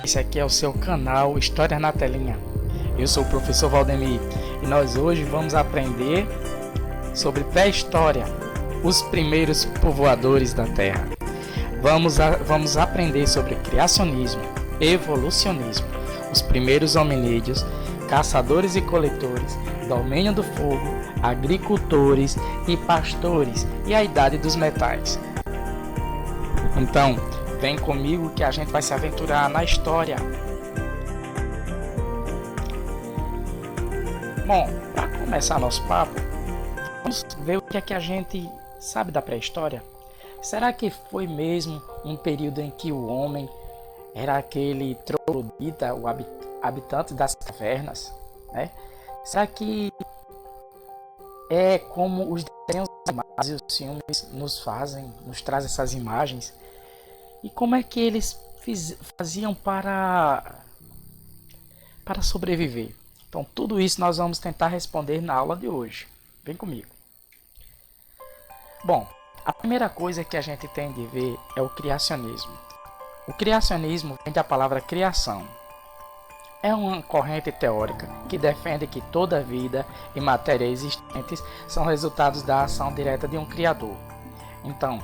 Esse aqui é o seu canal História na Telinha. Eu sou o professor Valdemir e nós hoje vamos aprender sobre pré-história, os primeiros povoadores da Terra. Vamos aprender sobre criacionismo, evolucionismo, os primeiros hominídeos, caçadores e coletores, domínio do fogo, agricultores e pastores e a idade dos metais. Então, vem comigo que a gente vai se aventurar na história. Bom, para começar nosso papo, vamos ver o que é que a gente sabe da pré-história. Será que foi mesmo um período em que o homem era aquele troglodita, o habitante das cavernas, né? Será que é como os desenhos e os filmes nos trazem essas imagens? E como é que eles faziam para sobreviver? Então, tudo isso nós vamos tentar responder na aula de hoje. Vem comigo. Bom, a primeira coisa que a gente tem de ver é o criacionismo. O criacionismo vem da palavra criação. É uma corrente teórica que defende que toda vida e matéria existentes são resultados da ação direta de um Criador. Então,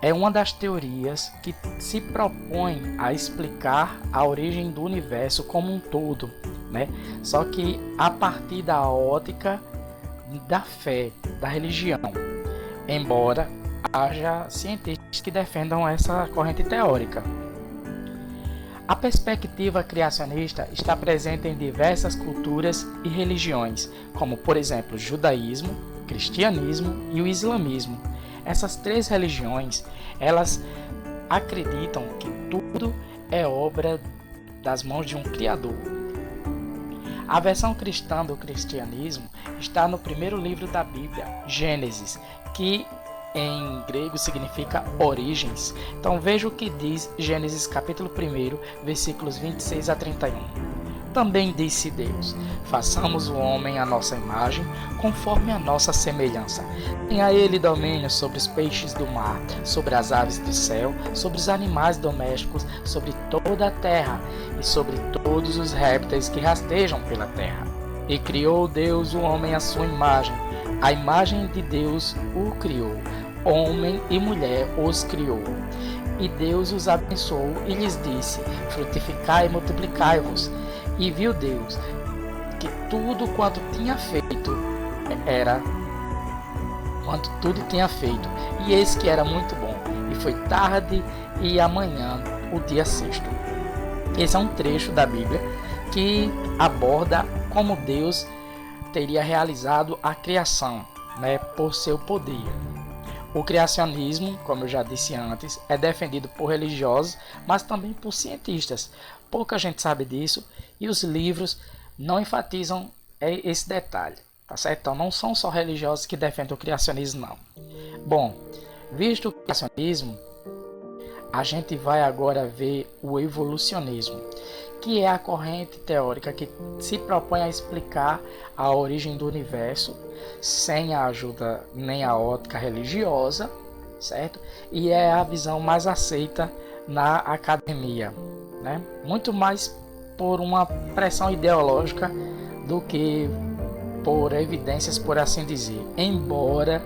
é uma das teorias que se propõe a explicar a origem do universo como um todo, né? Só que a partir da ótica da fé, da religião. Embora haja cientistas que defendam essa corrente teórica. A perspectiva criacionista está presente em diversas culturas e religiões, como por exemplo o judaísmo, o cristianismo e o islamismo. Essas três religiões, elas acreditam que tudo é obra das mãos de um Criador. A versão cristã do cristianismo está no primeiro livro da Bíblia, Gênesis, que em grego significa origens. Então veja o que diz Gênesis capítulo 1, versículos 26 a 31. Também disse Deus: façamos o homem à nossa imagem, conforme a nossa semelhança. Tenha ele domínio sobre os peixes do mar, sobre as aves do céu, sobre os animais domésticos, sobre toda a terra e sobre todos os répteis que rastejam pela terra. E criou Deus o homem à sua imagem. A imagem de Deus o criou. Homem e mulher os criou. E Deus os abençoou e lhes disse: frutificai e multiplicai-vos. E viu Deus que tudo quanto tinha feito, e eis que era muito bom. E foi tarde e amanhã, o dia sexto. Esse é um trecho da Bíblia que aborda como Deus teria realizado a criação, né, por seu poder. O criacionismo, como eu já disse antes, é defendido por religiosos, mas também por cientistas. Pouca gente sabe disso e os livros não enfatizam esse detalhe, tá certo? Então não são só religiosos que defendem o criacionismo, não. Bom, visto o criacionismo, a gente vai agora ver o evolucionismo, que é a corrente teórica que se propõe a explicar a origem do universo sem a ajuda nem a ótica religiosa, certo? E é a visão mais aceita na academia, né? Muito mais por uma pressão ideológica do que por evidências, por assim dizer, embora,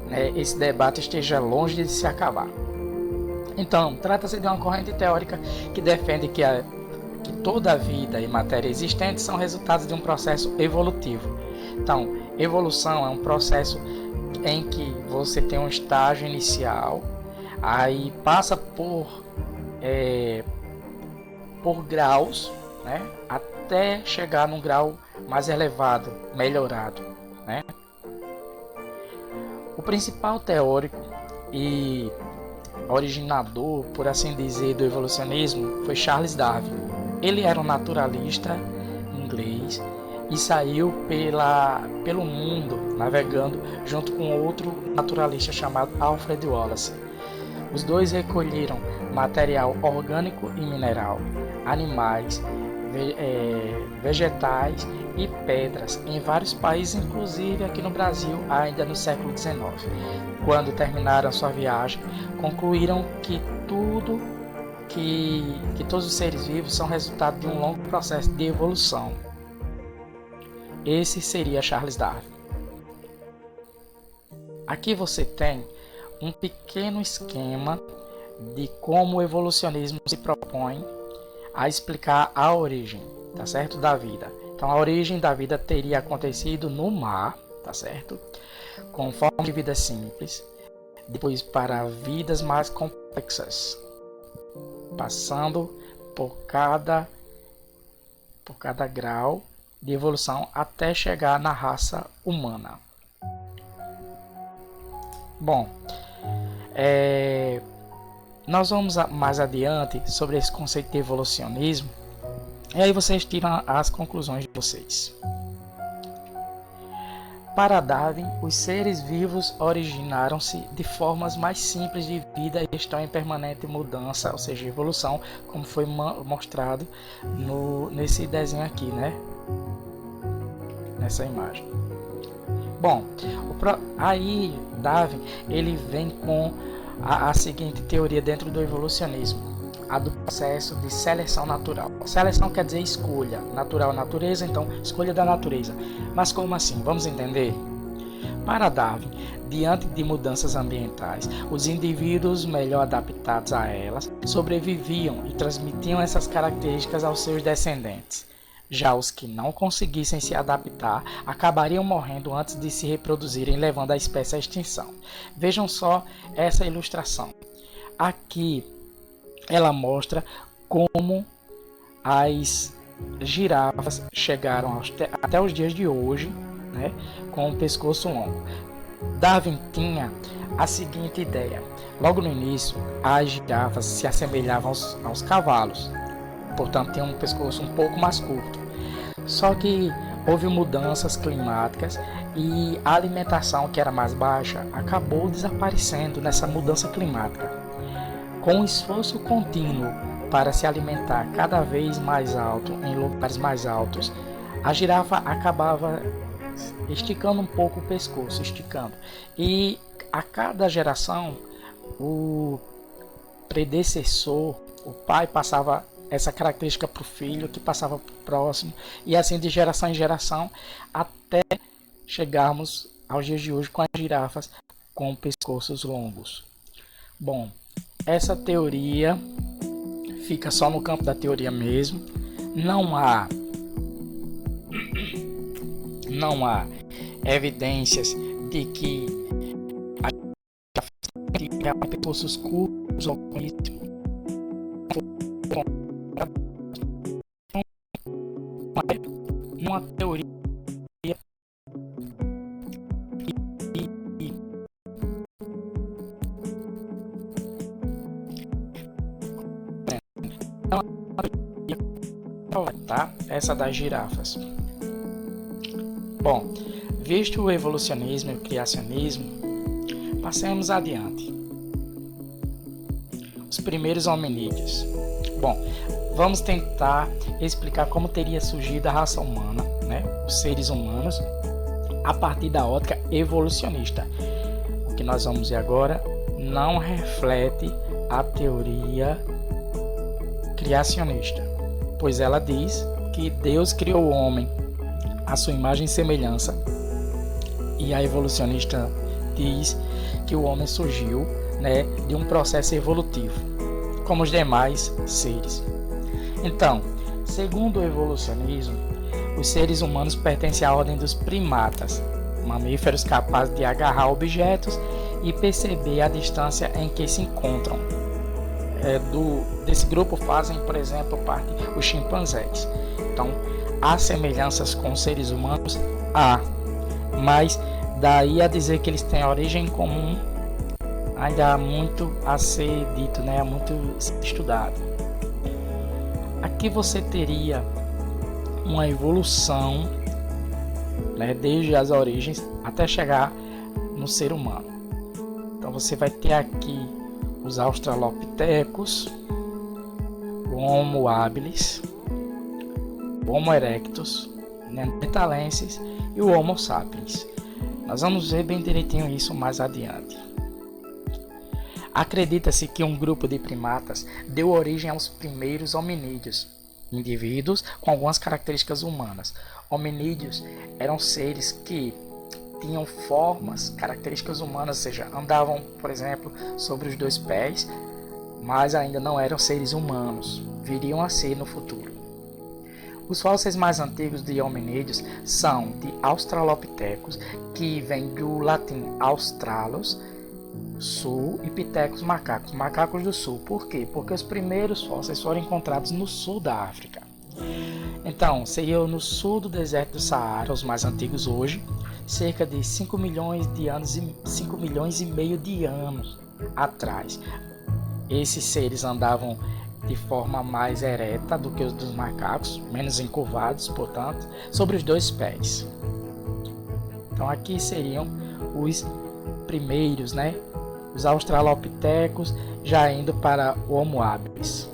né, esse debate esteja longe de se acabar. Então, trata-se de uma corrente teórica que defende que toda a vida e matéria existentes são resultados de um processo evolutivo. Então, evolução é um processo em que você tem um estágio inicial, aí passa por graus, né, até chegar num grau mais elevado, melhorado, né? O principal teórico e originador, por assim dizer, do evolucionismo foi Charles Darwin. Ele era um naturalista inglês e saiu pelo mundo navegando junto com outro naturalista chamado Alfred Wallace. Os dois recolheram material orgânico e mineral, animais, vegetais e pedras em vários países, inclusive aqui no Brasil, ainda no século XIX. Quando terminaram sua viagem, concluíram que tudo que todos os seres vivos são resultado de um longo processo de evolução. Esse seria Charles Darwin. Aqui você tem um pequeno esquema de como o evolucionismo se propõe a explicar a origem, tá certo, da vida. Então a origem da vida teria acontecido no mar, tá certo, com forma de vida simples, depois para vidas mais complexas, passando por cada grau de evolução até chegar na raça humana. Bom, nós vamos mais adiante sobre esse conceito de evolucionismo, e aí vocês tiram as conclusões de vocês. Para Darwin, os seres vivos originaram-se de formas mais simples de vida e estão em permanente mudança, ou seja, evolução, como foi mostrado nesse desenho aqui, né? Nessa imagem. Bom, aí Darwin ele vem com a seguinte teoria dentro do evolucionismo, a do processo de seleção natural. Seleção quer dizer escolha, natural natureza, então escolha da natureza. Mas como assim? Vamos entender? Para Darwin, diante de mudanças ambientais, os indivíduos melhor adaptados a elas sobreviviam e transmitiam essas características aos seus descendentes. Já os que não conseguissem se adaptar acabariam morrendo antes de se reproduzirem, levando a espécie à extinção. Vejam só essa ilustração. Aqui ela mostra como as girafas chegaram até os dias de hoje, né, com o pescoço longo. Darwin tinha a seguinte ideia. Logo no início, as girafas se assemelhavam aos cavalos, portanto tinham um pescoço um pouco mais curto. Só que houve mudanças climáticas e a alimentação, que era mais baixa, acabou desaparecendo nessa mudança climática. Com o esforço contínuo para se alimentar cada vez mais alto, em lugares mais altos, a girafa acabava esticando um pouco o pescoço, e a cada geração o predecessor, o pai, passava essa característica para o filho, que passava para o próximo, e assim de geração em geração, até chegarmos aos dias de hoje com as girafas com pescoços longos. Bom, essa teoria fica só no campo da teoria mesmo. Não há evidências de que a girafa tem pescoços curtos ou uma teoria tá? Essa das girafas. Bom, visto o evolucionismo e o criacionismo, passemos adiante. Os primeiros hominídeos. Bom, vamos tentar explicar como teria surgido a raça humana, né? Os seres humanos, a partir da ótica evolucionista. O que nós vamos ver agora não reflete a teoria criacionista, pois ela diz que Deus criou o homem à sua imagem e semelhança, e a evolucionista diz que o homem surgiu, né, de um processo evolutivo, como os demais seres. Então, segundo o evolucionismo, os seres humanos pertencem à ordem dos primatas, mamíferos capazes de agarrar objetos e perceber a distância em que se encontram. Desse grupo fazem, por exemplo, parte os chimpanzés. Então, há semelhanças com os seres humanos? Há, mas daí a dizer que eles têm origem comum, ainda há muito a ser dito, né? Há muito estudado. Aqui você teria uma evolução, né, desde as origens até chegar no ser humano. Então você vai ter aqui os australopithecus, o Homo habilis, o Homo erectus, neanderthalenses e o Homo sapiens. Nós vamos ver bem direitinho isso mais adiante. Acredita-se que um grupo de primatas deu origem aos primeiros hominídeos, indivíduos com algumas características humanas. Hominídeos eram seres que tinham formas, características humanas, ou seja, andavam, por exemplo, sobre os 2 pés, mas ainda não eram seres humanos, viriam a ser no futuro. Os fósseis mais antigos de hominídeos são de Australopithecus, que vem do latim australos, sul, e pitecos, macacos, macacos do sul. Por quê? Porque os primeiros fósseis foram encontrados no sul da África. Então, seriam no sul do deserto do Saara, os mais antigos hoje, cerca de 5 milhões de anos e 5 milhões e meio de anos atrás. Esses seres andavam de forma mais ereta do que os dos macacos, menos encurvados, portanto, sobre os 2 pés. Então aqui seriam os primeiros, né? Os Australopithecus, já indo para o Homo habilis.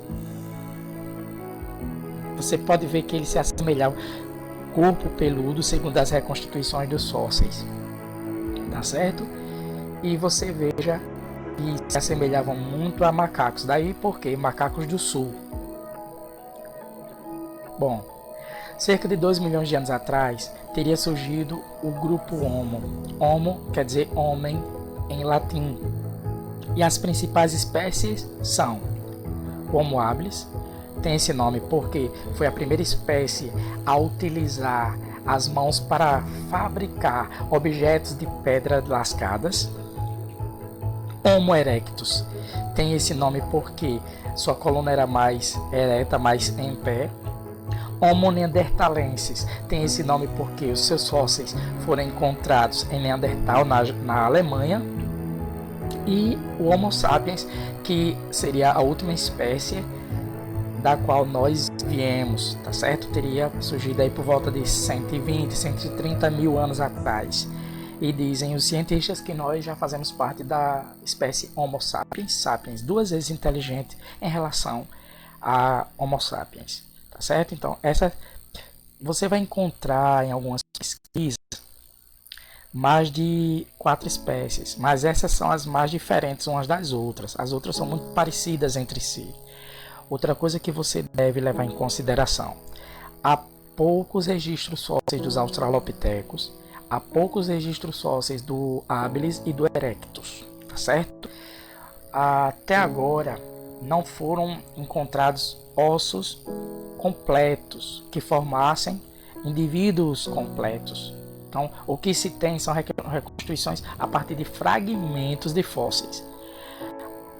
Você pode ver que ele se assemelhava ao corpo peludo, segundo as reconstituições dos fósseis. Tá certo? E você veja que se assemelhavam muito a macacos. Daí porque macacos do sul. Bom, cerca de 2 milhões de anos atrás, teria surgido o grupo Homo. Homo quer dizer homem em latim. E as principais espécies são o Homo habilis. Tem esse nome porque foi a primeira espécie a utilizar as mãos para fabricar objetos de pedra lascadas. Homo erectus tem esse nome porque sua coluna era mais ereta, mais em pé. Homo neanderthalensis tem esse nome porque os seus fósseis foram encontrados em Neandertal, na Alemanha. E o Homo sapiens, que seria a última espécie da qual nós viemos, tá certo? Teria surgido aí por volta de 120, 130 mil anos atrás. E dizem os cientistas que nós já fazemos parte da espécie Homo sapiens, sapiens 2 vezes inteligente em relação a Homo sapiens, tá certo? Então, essa você vai encontrar em algumas pesquisas mais de 4 espécies, mas essas são as mais diferentes umas das outras. As outras são muito parecidas entre si. Outra coisa que você deve levar em consideração: há poucos registros fósseis dos Australopithecus, há poucos registros fósseis do habilis e do erectus, tá certo? Até agora não foram encontrados ossos completos que formassem indivíduos completos. Então, o que se tem são reconstituições a partir de fragmentos de fósseis.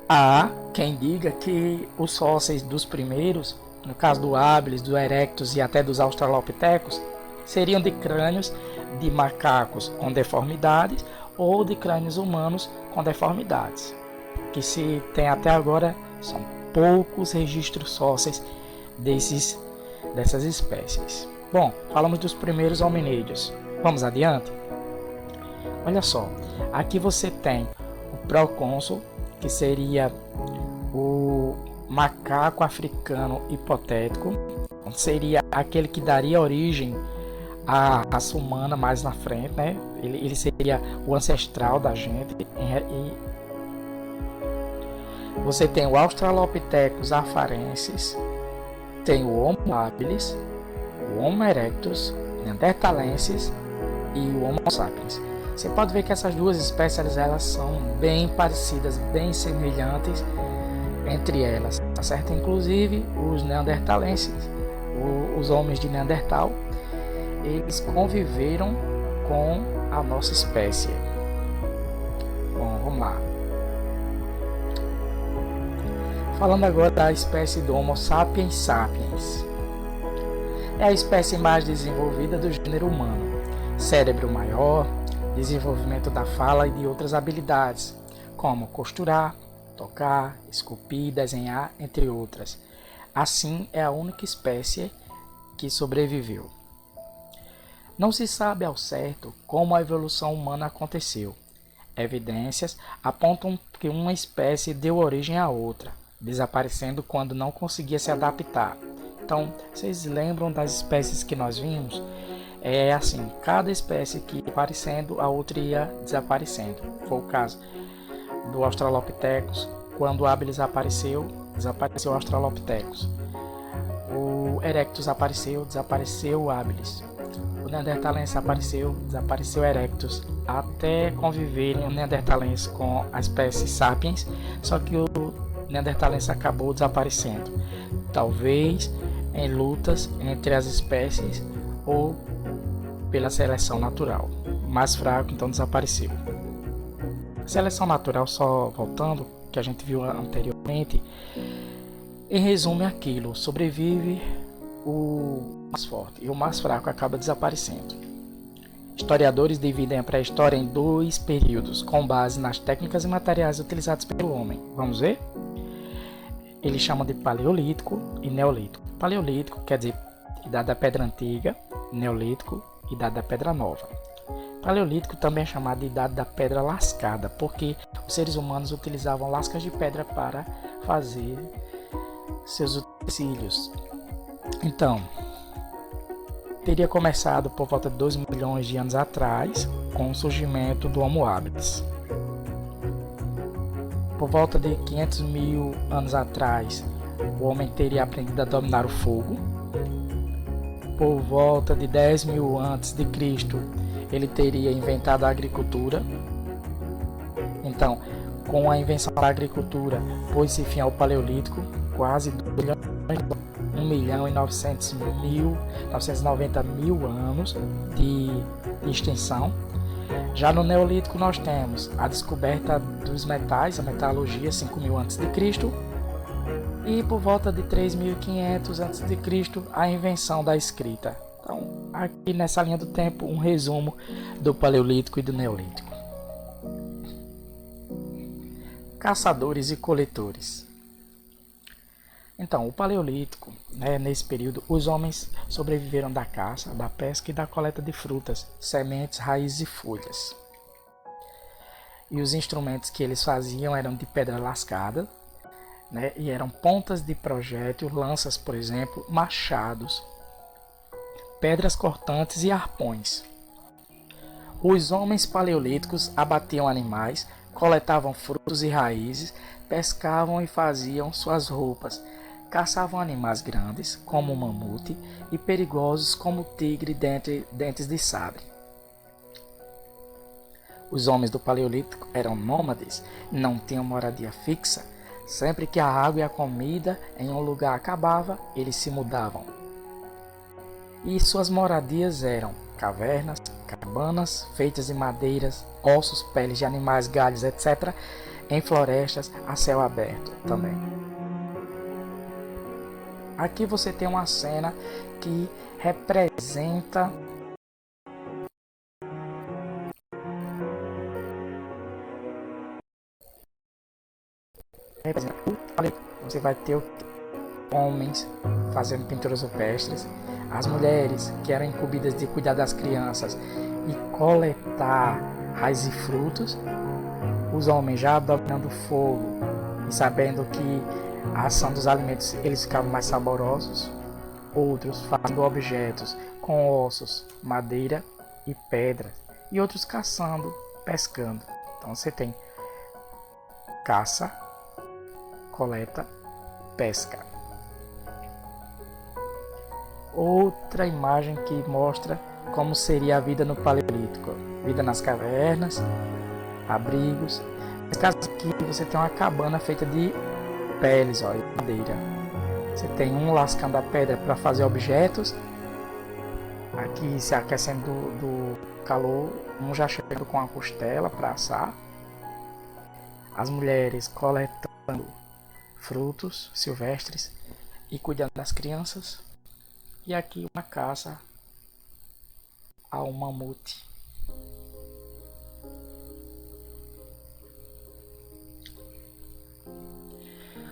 Há quem diga que os fósseis dos primeiros, no caso do habilis, do erectus e até dos Australopithecus, seriam de crânios de macacos com deformidades ou de crânios humanos com deformidades. O que se tem até agora são poucos registros fósseis dessas espécies. Bom, falamos dos primeiros hominídeos. Vamos adiante? Olha só, aqui você tem o procônsul, que seria o macaco africano hipotético, seria aquele que daria origem à raça humana mais na frente, né? Ele seria o ancestral da gente. E você tem o Australopithecus afarensis, tem o Homo habilis, o Homo erectus, Neanderthalensis e o Homo sapiens. Você pode ver que essas duas espécies elas são bem parecidas, bem semelhantes entre elas, tá certo? Inclusive os neandertalenses, os homens de Neandertal, eles conviveram com a nossa espécie. Bom, vamos lá. Falando agora da espécie do Homo sapiens sapiens. É a espécie mais desenvolvida do gênero humano. Cérebro maior, desenvolvimento da fala e de outras habilidades, como costurar, tocar, esculpir, desenhar, entre outras. Assim, é a única espécie que sobreviveu. Não se sabe ao certo como a evolução humana aconteceu. Evidências apontam que uma espécie deu origem à outra, desaparecendo quando não conseguia se adaptar. Então, vocês lembram das espécies que nós vimos? É assim, cada espécie que ia aparecendo, a outra ia desaparecendo. Foi o caso do Australopithecus. Quando o habilis apareceu, desapareceu o Australopithecus. O Erectus apareceu, desapareceu o habilis. O Neanderthalense apareceu, desapareceu o Erectus, até conviverem o Neanderthalense com a espécie Sapiens, só que o Neanderthalense acabou desaparecendo, talvez em lutas entre as espécies ou pela seleção natural. O mais fraco então desapareceu. Seleção natural, só voltando, que a gente viu anteriormente, em resumo é aquilo: sobrevive o mais forte e o mais fraco acaba desaparecendo. Historiadores dividem a pré-história em dois períodos, com base nas técnicas e materiais utilizados pelo homem. Vamos ver? Eles chamam de Paleolítico e Neolítico. Paleolítico quer dizer idade da pedra antiga, Neolítico, idade da pedra nova. Paleolítico também é chamado de idade da pedra lascada, porque os seres humanos utilizavam lascas de pedra para fazer seus utensílios. Então, teria começado por volta de 2 milhões de anos atrás, com o surgimento do Homo habilis. Por volta de 500 mil anos atrás, o homem teria aprendido a dominar o fogo. Por volta de 10 mil antes de Cristo, ele teria inventado a agricultura. Então, com a invenção da agricultura, pôs-se fim ao Paleolítico, quase 1 milhão e 990 mil anos de extensão. Já no Neolítico nós temos a descoberta dos metais, a metalurgia, 5.000 a.C. E por volta de 3.500 a.C. a invenção da escrita. Então, aqui nessa linha do tempo, um resumo do Paleolítico e do Neolítico. Caçadores e coletores. Então, o Paleolítico, nesse período, os homens sobreviveram da caça, da pesca e da coleta de frutas, sementes, raízes e folhas. E os instrumentos que eles faziam eram de pedra lascada, e eram pontas de projétil, lanças, por exemplo, machados, pedras cortantes e arpões. Os homens paleolíticos abatiam animais, coletavam frutos e raízes, pescavam e faziam suas roupas, caçavam animais grandes, como o mamute, e perigosos, como o tigre dentes de sabre. Os homens do Paleolítico eram nômades, não tinham moradia fixa. Sempre que a água e a comida em um lugar acabava, eles se mudavam. E suas moradias eram cavernas, cabanas feitas de madeiras, ossos, peles de animais, galhos, etc., em florestas a céu aberto também. Aqui você tem uma cena que representa você vai ter homens fazendo pinturas rupestres, as mulheres que eram incumbidas de cuidar das crianças e coletar raízes e frutos, os homens já dominando o fogo e sabendo que a ação dos alimentos eles ficavam mais saborosos, outros fazendo objetos com ossos, madeira e pedra, e outros caçando, pescando. Então você tem caça, coleta, pesca. Outra imagem que mostra como seria a vida no Paleolítico: vida nas cavernas, abrigos. Nesse caso aqui você tem uma cabana feita de peles, e madeira. Você tem um lascando a pedra para fazer objetos, aqui se aquecendo do calor, um já chegando com a costela para assar. As mulheres coletando frutos silvestres e cuidando das crianças. E aqui uma caça ao mamute.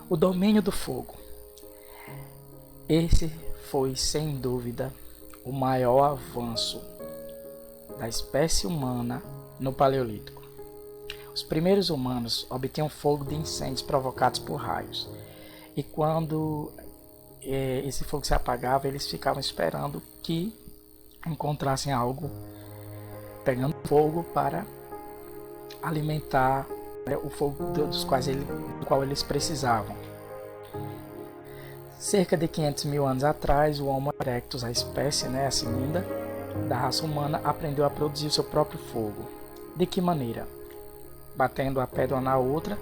O domínio do fogo. Esse foi, sem dúvida, o maior avanço da espécie humana no Paleolítico. Os primeiros humanos obtinham fogo de incêndios provocados por raios. E quando esse fogo se apagava, eles ficavam esperando que encontrassem algo pegando fogo para alimentar né, o fogo do qual eles precisavam. Cerca de 500 mil anos atrás, o Homo erectus, a espécie, né, a segunda da raça humana, aprendeu a produzir o seu próprio fogo. De que maneira? Batendo a pedra uma na outra,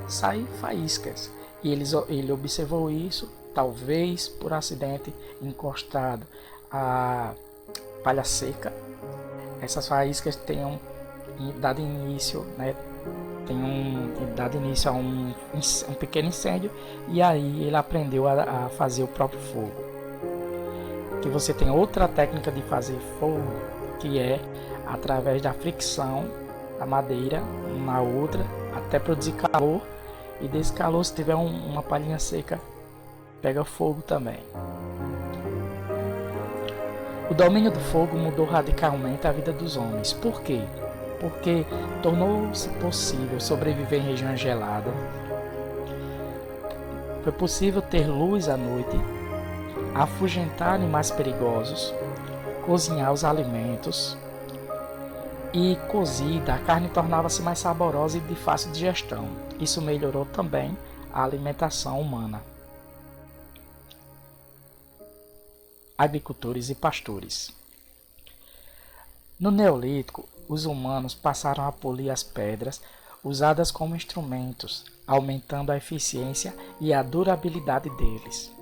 saem faíscas. E ele observou isso, talvez por acidente, encostado a palha seca. Essas faíscas tenham dado início, né, a um pequeno incêndio, e aí ele aprendeu a fazer o próprio fogo. Que você tem outra técnica de fazer fogo, que é através da fricção da madeira uma na outra até produzir calor, e desse calor, se tiver uma palhinha seca, pega fogo também. O domínio do fogo mudou radicalmente a vida dos homens. Por quê? Porque tornou-se possível sobreviver em regiões geladas. Foi possível ter luz à noite, afugentar animais perigosos, cozinhar os alimentos, e cozida, a carne tornava-se mais saborosa e de fácil digestão. Isso melhorou também a alimentação humana. Agricultores e pastores. No Neolítico, os humanos passaram a polir as pedras usadas como instrumentos, aumentando a eficiência e a durabilidade deles.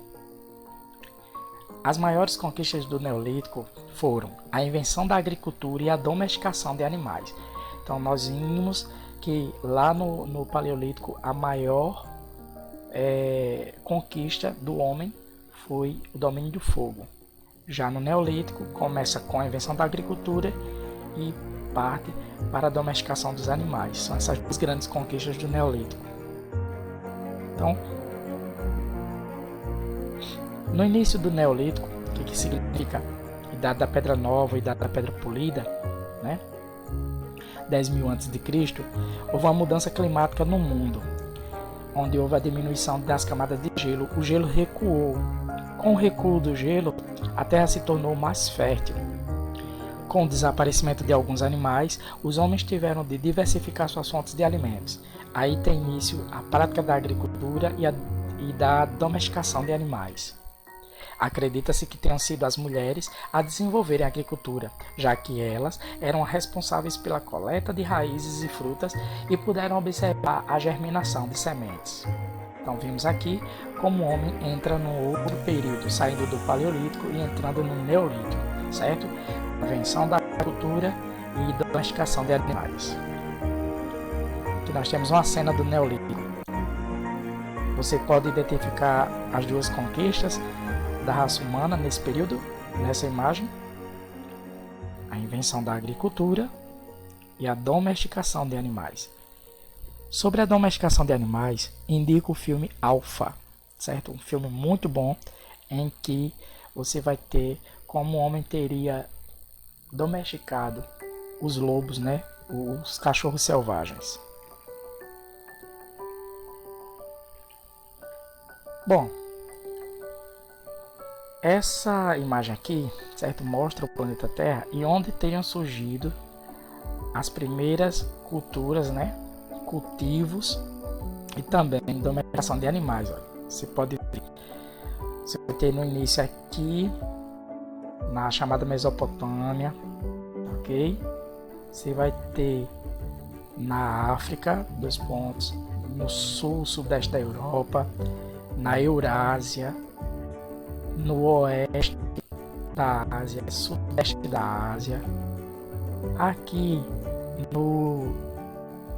As maiores conquistas do Neolítico foram a invenção da agricultura e a domesticação de animais. Então nós vimos que lá no Paleolítico a maior conquista do homem foi o domínio do fogo. Já no Neolítico começa com a invenção da agricultura e parte para a domesticação dos animais. São essas duas grandes conquistas do Neolítico. Então, no início do Neolítico, que significa idade da pedra nova e idade da pedra polida, né? 10 mil a.C., houve uma mudança climática no mundo, onde houve a diminuição das camadas de gelo. O gelo recuou. Com o recuo do gelo, a terra se tornou mais fértil. Com o desaparecimento de alguns animais, os homens tiveram de diversificar suas fontes de alimentos. Aí tem início a prática da agricultura e da domesticação de animais. Acredita-se que tenham sido as mulheres a desenvolverem a agricultura, já que elas eram responsáveis pela coleta de raízes e frutas e puderam observar a germinação de sementes. Então vimos aqui como o homem entra no outro período, saindo do Paleolítico e entrando no Neolítico, certo? Invenção da agricultura e domesticação de animais. Aqui nós temos uma cena do Neolítico. Você pode identificar as duas conquistas da raça humana nesse período, nessa imagem: a invenção da agricultura e a domesticação de animais. Sobre a domesticação de animais, indico o filme Alpha, certo? Um filme muito bom em que você vai ter como o homem teria domesticado os lobos, né? Os cachorros selvagens. Bom, essa imagem aqui, certo, mostra o planeta Terra e onde tenham surgido as primeiras culturas, né, cultivos e também domesticação de animais. Olha. Você pode ver, você vai ter no início aqui na chamada Mesopotâmia, ok? Você vai ter na África, 2 pontos, no sul, sudeste da Europa, na Eurásia, no oeste da Ásia, sudeste da Ásia, aqui no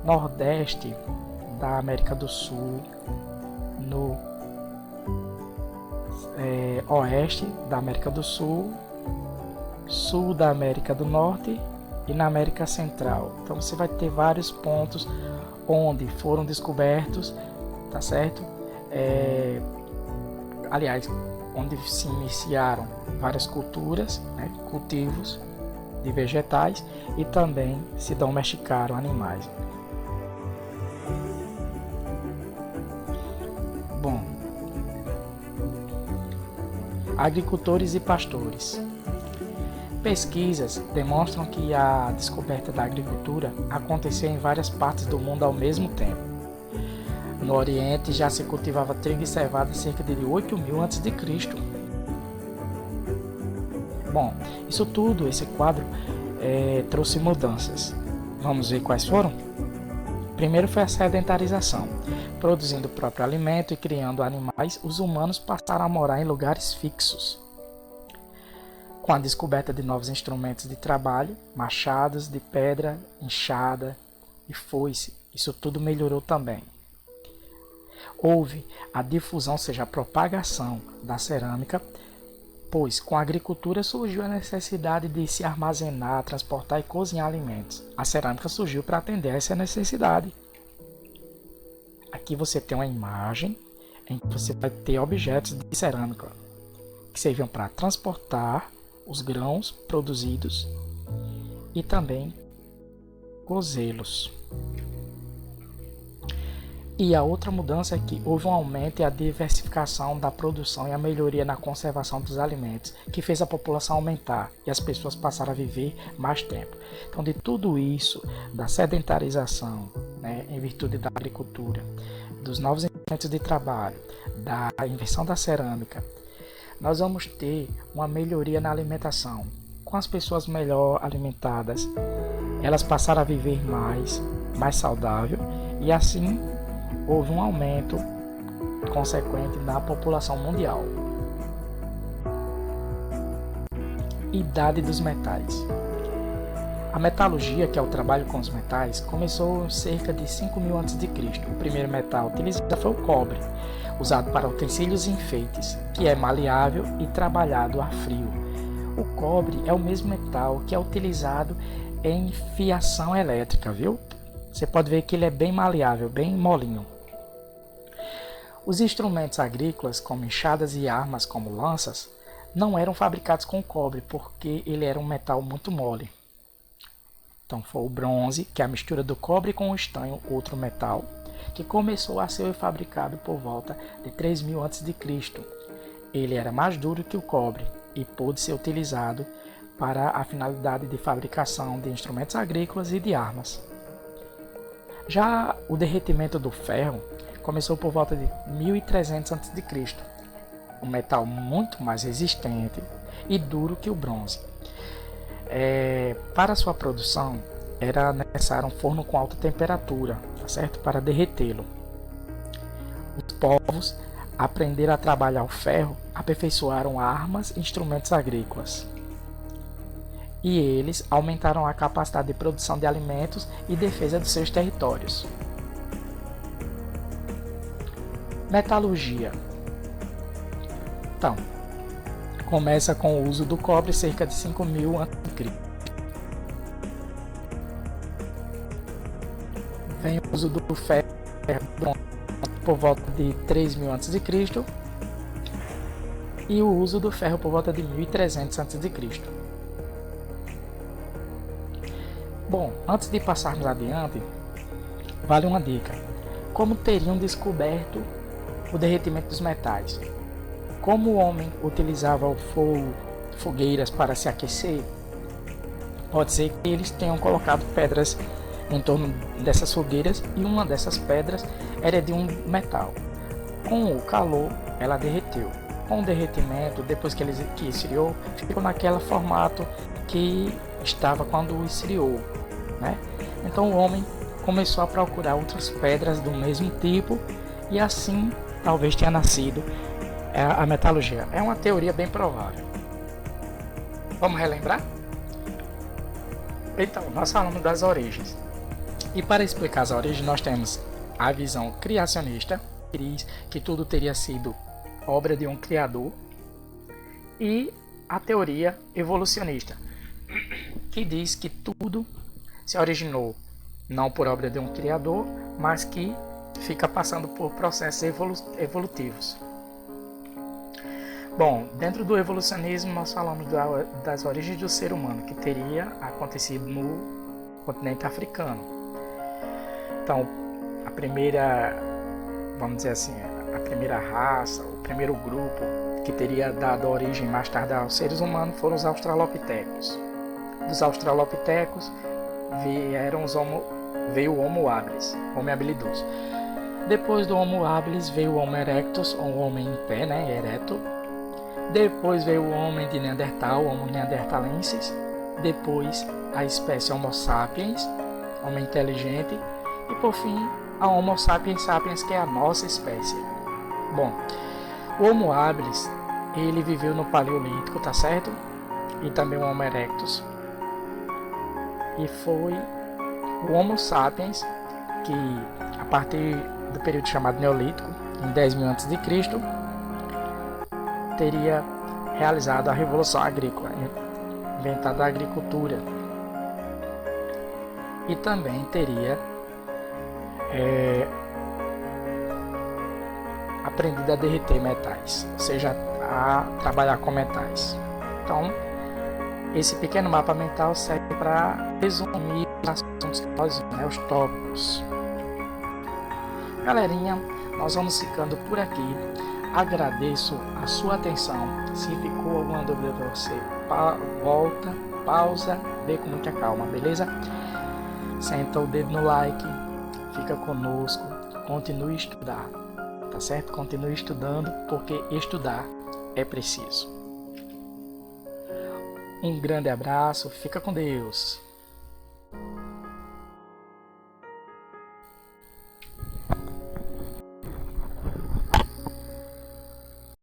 nordeste da América do Sul, no oeste da América do Sul, sul da América do Norte e na América Central. Então você vai ter vários pontos onde foram descobertos, tá certo? Aliás, onde se iniciaram várias culturas, né, cultivos de vegetais, e também se domesticaram animais. Bom, agricultores e pastores. Pesquisas demonstram que a descoberta da agricultura aconteceu em várias partes do mundo ao mesmo tempo. No Oriente já se cultivava trigo e cevada cerca de 8.000 a.C. Bom, isso tudo, esse quadro, trouxe mudanças. Vamos ver quais foram? Primeiro foi a sedentarização. Produzindo o próprio alimento e criando animais, os humanos passaram a morar em lugares fixos. Com a descoberta de novos instrumentos de trabalho, machados de pedra, enxada e foice, isso tudo melhorou também. Houve a difusão, ou seja, a propagação da cerâmica, pois com a agricultura surgiu a necessidade de se armazenar, transportar e cozinhar alimentos. A cerâmica surgiu para atender a essa necessidade. Aqui você tem uma imagem em que você vai ter objetos de cerâmica que serviam para transportar os grãos produzidos e também cozê-los. E a outra mudança é que houve um aumento e a diversificação da produção e a melhoria na conservação dos alimentos, que fez a população aumentar e as pessoas passaram a viver mais tempo. Então, de tudo isso, da sedentarização, em virtude da agricultura, dos novos instrumentos de trabalho, da invenção da cerâmica, nós vamos ter uma melhoria na alimentação. Com as pessoas melhor alimentadas, elas passaram a viver mais saudável e assim houve um aumento consequente na população mundial. Idade dos metais. A metalurgia, que é o trabalho com os metais, começou cerca de 5.000 a.C. O primeiro metal utilizado foi o cobre, usado para utensílios e enfeites, que é maleável e trabalhado a frio. O cobre é o mesmo metal que é utilizado em fiação elétrica, viu? Você pode ver que ele é bem maleável, bem molinho. Os instrumentos agrícolas, como enxadas e armas como lanças, não eram fabricados com cobre, porque ele era um metal muito mole. Então foi o bronze, que é a mistura do cobre com o estanho, outro metal, que começou a ser fabricado por volta de 3.000 a.C. Ele era mais duro que o cobre e pôde ser utilizado para a finalidade de fabricação de instrumentos agrícolas e de armas. Já o derretimento do ferro começou por volta de 1.300 a.C., um metal muito mais resistente e duro que o bronze. Para sua produção era necessário um forno com alta temperatura, certo? Para derretê-lo. Os povos aprenderam a trabalhar o ferro, aperfeiçoaram armas e instrumentos agrícolas. E eles aumentaram a capacidade de produção de alimentos e defesa dos seus territórios. Metalurgia. Então, começa com o uso do cobre cerca de 5.000 a.C. Vem o uso do ferro por volta de 3.000 a.C. e o uso do ferro por volta de 1.300 a.C. Bom, antes de passarmos adiante, vale uma dica. Como teriam descoberto o derretimento dos metais? Como o homem utilizava o fogo, fogueiras para se aquecer, pode ser que eles tenham colocado pedras em torno dessas fogueiras e uma dessas pedras era de um metal. Com o calor, ela derreteu. Com o derretimento, depois que esfriou, ficou naquele formato que estava quando esfriou, né? Então o homem começou a procurar outras pedras do mesmo tipo e assim talvez tenha nascido a metalurgia. É uma teoria bem provável. Vamos relembrar? Então, nós falamos das origens. E para explicar as origens, nós temos a visão criacionista, que diz que tudo teria sido obra de um criador, e a teoria evolucionista, que diz que tudo se originou não por obra de um criador, mas que fica passando por processos evolutivos. Bom, dentro do evolucionismo nós falamos das origens do ser humano, que teria acontecido no continente africano. Então, a primeira, vamos dizer assim, a primeira raça, o primeiro grupo que teria dado origem mais tarde aos seres humanos, foram os australopitecos. Dos australopitecos veio o Homo habilis, homem habilidoso. Depois do Homo habilis veio o Homo erectus, o homem em pé, ereto. Depois veio o homem de Neandertal, o Homo neanderthalensis. Depois a espécie Homo sapiens, homem inteligente. E por fim a Homo sapiens sapiens, que é a nossa espécie. Bom, o Homo habilis, ele viveu no Paleolítico, tá certo? E também o Homo erectus. E foi o Homo sapiens que, a partir do período chamado Neolítico, em 10.000 a.C., teria realizado a Revolução Agrícola, inventado a agricultura. E também teria aprendido a derreter metais, ou seja, a trabalhar com metais. Então, esse pequeno mapa mental serve para resumir os assuntos que nós vimos, os tópicos. Galerinha, nós vamos ficando por aqui. Agradeço a sua atenção. Se ficou alguma dúvida para você, volta, pausa, vê com muita calma, beleza? Senta o dedo no like, fica conosco, continue a estudar, tá certo? Continue estudando, porque estudar é preciso. Um grande abraço, fica com Deus.